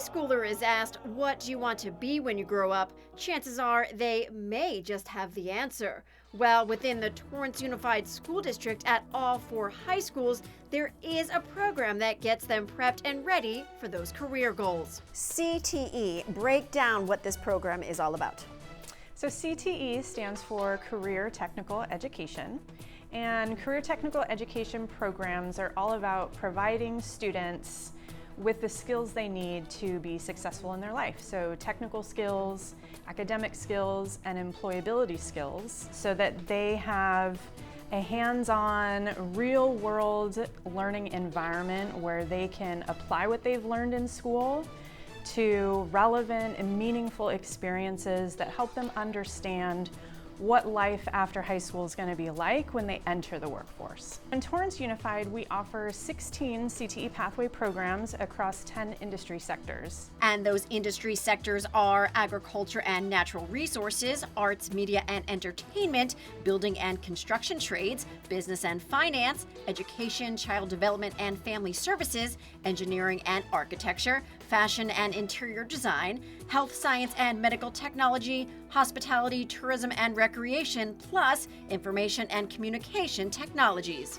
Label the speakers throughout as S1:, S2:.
S1: schooler is asked, "What do you want to be when you grow up?" chances are they may just have the answer. Well, within the Torrance Unified School District at all 4 high schools, there is a program that gets them prepped and ready for those career goals. CTE, break down what this program is all about.
S2: So CTE stands for Career Technical Education, and career technical education programs are all about providing students with the skills they need to be successful in their life. So technical skills, academic skills, and employability skills, so that they have a hands-on, real-world learning environment where they can apply what they've learned in school to relevant and meaningful experiences that help them understand what life after high school is going to be like when they enter the workforce. In Torrance Unified, we offer 16 CTE pathway programs across 10 industry sectors.
S1: And those industry sectors are agriculture and natural resources, arts, media and entertainment, building and construction trades, business and finance, education, child development and family services, engineering and architecture, fashion and interior design, health science and medical technology, hospitality, tourism and recreation, plus information and communication technologies.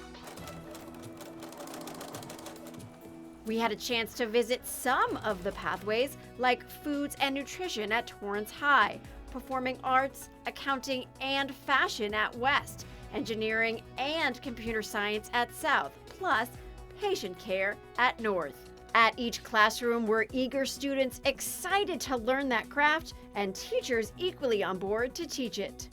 S1: We had a chance to visit some of the pathways, like foods and nutrition at Torrance High, performing arts, accounting, and fashion at West, engineering and computer science at South, plus patient care at North. At each classroom were eager students excited to learn that craft and teachers equally on board to teach it.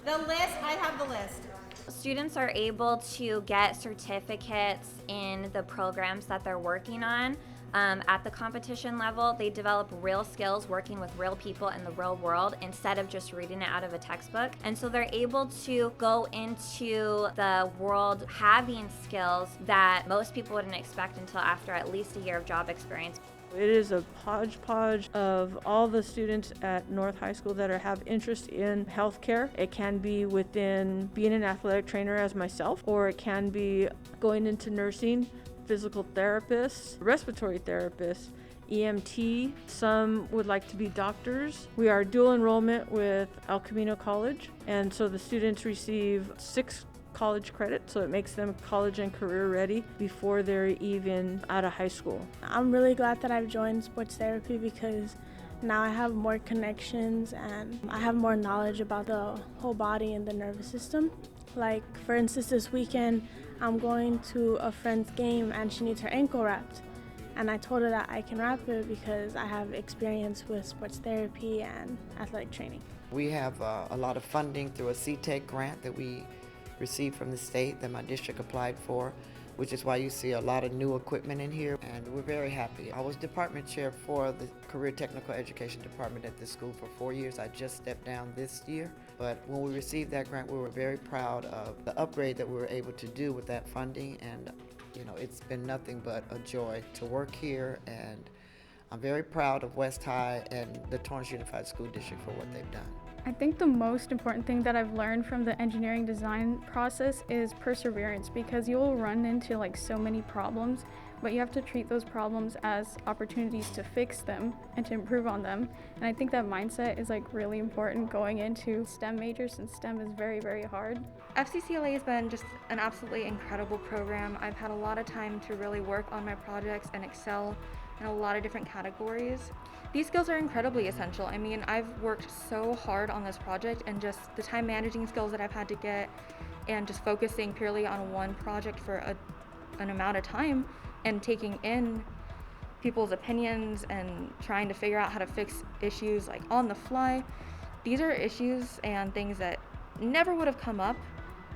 S3: The list, I have the list.
S4: Students are able to get certificates in the programs that they're working on. At the competition level, they develop real skills working with real people in the real world instead of just reading it out of a textbook. And so they're able to go into the world having skills that most people wouldn't expect until after at least a year of job experience.
S5: It is a hodgepodge of all the students at North High School that have interest in healthcare. It can be within being an athletic trainer as myself, or it can be going into nursing, physical therapists, respiratory therapists, EMT. Some would like to be doctors. We are dual enrollment with El Camino College, and so the students receive 6 college credits, so it makes them college and career ready before they're even out of high school.
S6: I'm really glad that I've joined sports therapy because now I have more connections and I have more knowledge about the whole body and the nervous system. Like, for instance, this weekend I'm going to a friend's game and she needs her ankle wrapped. And I told her that I can wrap it because I have experience with sports therapy and athletic training.
S7: We have a lot of funding through a CTE Grant that we received from the state that my district applied for, which is why you see a lot of new equipment in here, and we're very happy. I was department chair for the Career Technical Education Department at this school for 4 years. I just stepped down this year, but when we received that grant, we were very proud of the upgrade that we were able to do with that funding, and it's been nothing but a joy to work here, and I'm very proud of West High and the Torrance Unified School District for what they've done.
S8: I think the most important thing that I've learned from the engineering design process is perseverance, because you'll run into so many problems, but you have to treat those problems as opportunities to fix them and to improve on them. And I think that mindset is really important going into STEM majors, since STEM is very, very hard.
S9: FCCLA has been just an absolutely incredible program. I've had a lot of time to really work on my projects and excel in a lot of different categories. These skills are incredibly essential. I mean, I've worked so hard on this project, and just the time managing skills that I've had to get and just focusing purely on one project for an amount of time and taking in people's opinions and trying to figure out how to fix issues on the fly. These are issues and things that never would have come up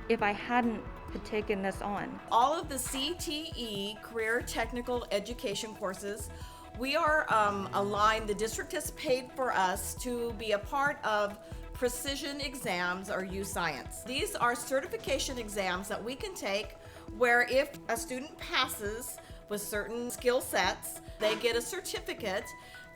S9: if I hadn't taken this on.
S3: All of the CTE Career Technical Education courses, we are aligned, the district has paid for us to be a part of precision exams or U-Science. These are certification exams that we can take where if a student passes with certain skill sets, they get a certificate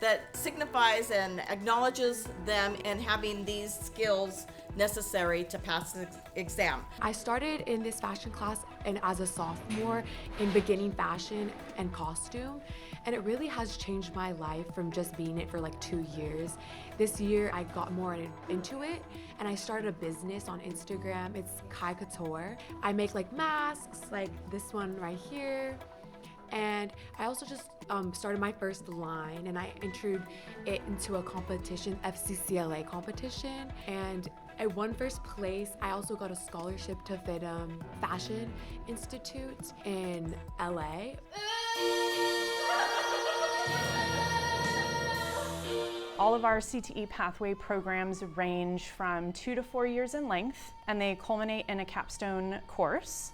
S3: that signifies and acknowledges them in having these skills necessary to pass the exam.
S10: I started in this fashion class and as a sophomore in beginning fashion and costume, and it really has changed my life from just being it for like 2 years. This year I got more into it and I started a business on Instagram. It's Kai Couture. I make like masks like this one right here. And I also just started my first line, and I entered it into a competition, FCCLA competition, and I won first place. I also got a scholarship to FIDM Fashion Institute in LA.
S2: All of our CTE pathway programs range from 2 to 4 years in length, and they culminate in a capstone course.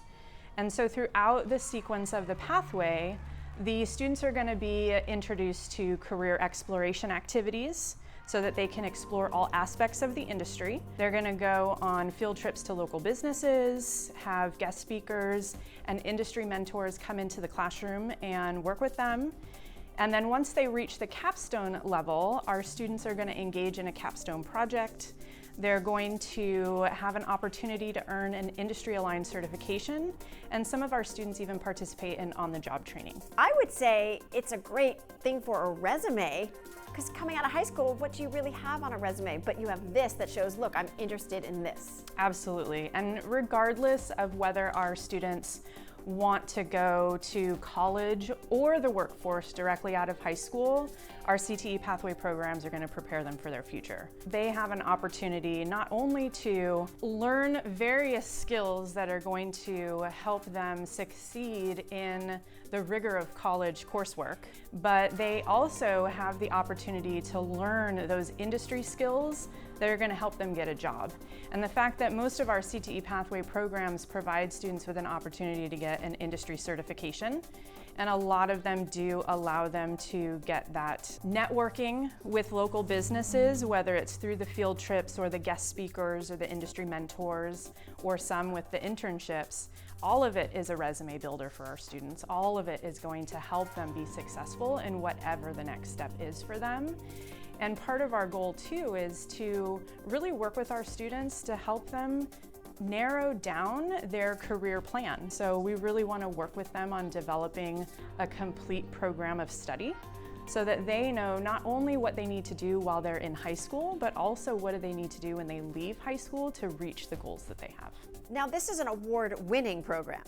S2: And so throughout the sequence of the pathway, the students are going to be introduced to career exploration activities so that they can explore all aspects of the industry. They're going to go on field trips to local businesses, have guest speakers and industry mentors come into the classroom and work with them. And then once they reach the capstone level, our students are going to engage in a capstone project. They're going to have an opportunity to earn an industry-aligned certification, and some of our students even participate in on-the-job training.
S1: I would say it's a great thing for a resume, because coming out of high school, what do you really have on a resume? But you have this that shows, look, I'm interested in this.
S2: Absolutely, and regardless of whether our students want to go to college or the workforce directly out of high school, our CTE pathway programs are going to prepare them for their future. They have an opportunity not only to learn various skills that are going to help them succeed in the rigor of college coursework, but they also have the opportunity to learn those industry skills that are going to help them get a job. And the fact that most of our CTE pathway programs provide students with an opportunity to get an industry certification, and a lot of them do allow them to get that networking with local businesses, whether it's through the field trips or the guest speakers or the industry mentors, or some with the internships. All of it is a resume builder for our students. All of it is going to help them be successful in whatever the next step is for them. And part of our goal too is to really work with our students to help them narrow down their career plan. So we really want to work with them on developing a complete program of study so that they know not only what they need to do while they're in high school, but also what do they need to do when they leave high school to reach the goals that they have.
S1: Now, this is an award-winning program.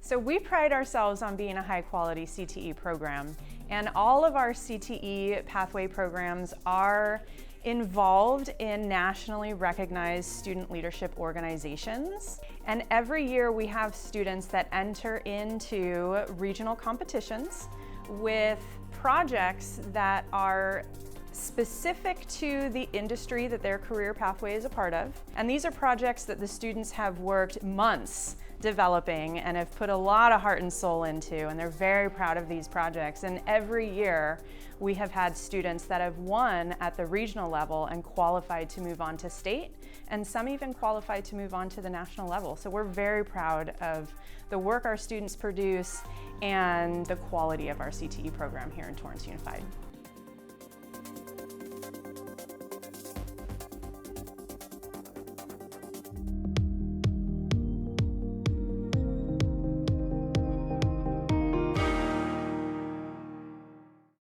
S2: So we pride ourselves on being a high-quality CTE program, and all of our CTE pathway programs are involved in nationally recognized student leadership organizations. And every year we have students that enter into regional competitions with projects that are specific to the industry that their career pathway is a part of. And these are projects that the students have worked months developing and have put a lot of heart and soul into, and they're very proud of these projects. And every year we have had students that have won at the regional level and qualified to move on to state, and some even qualified to move on to the national level. So we're very proud of the work our students produce and the quality of our CTE program here in Torrance Unified.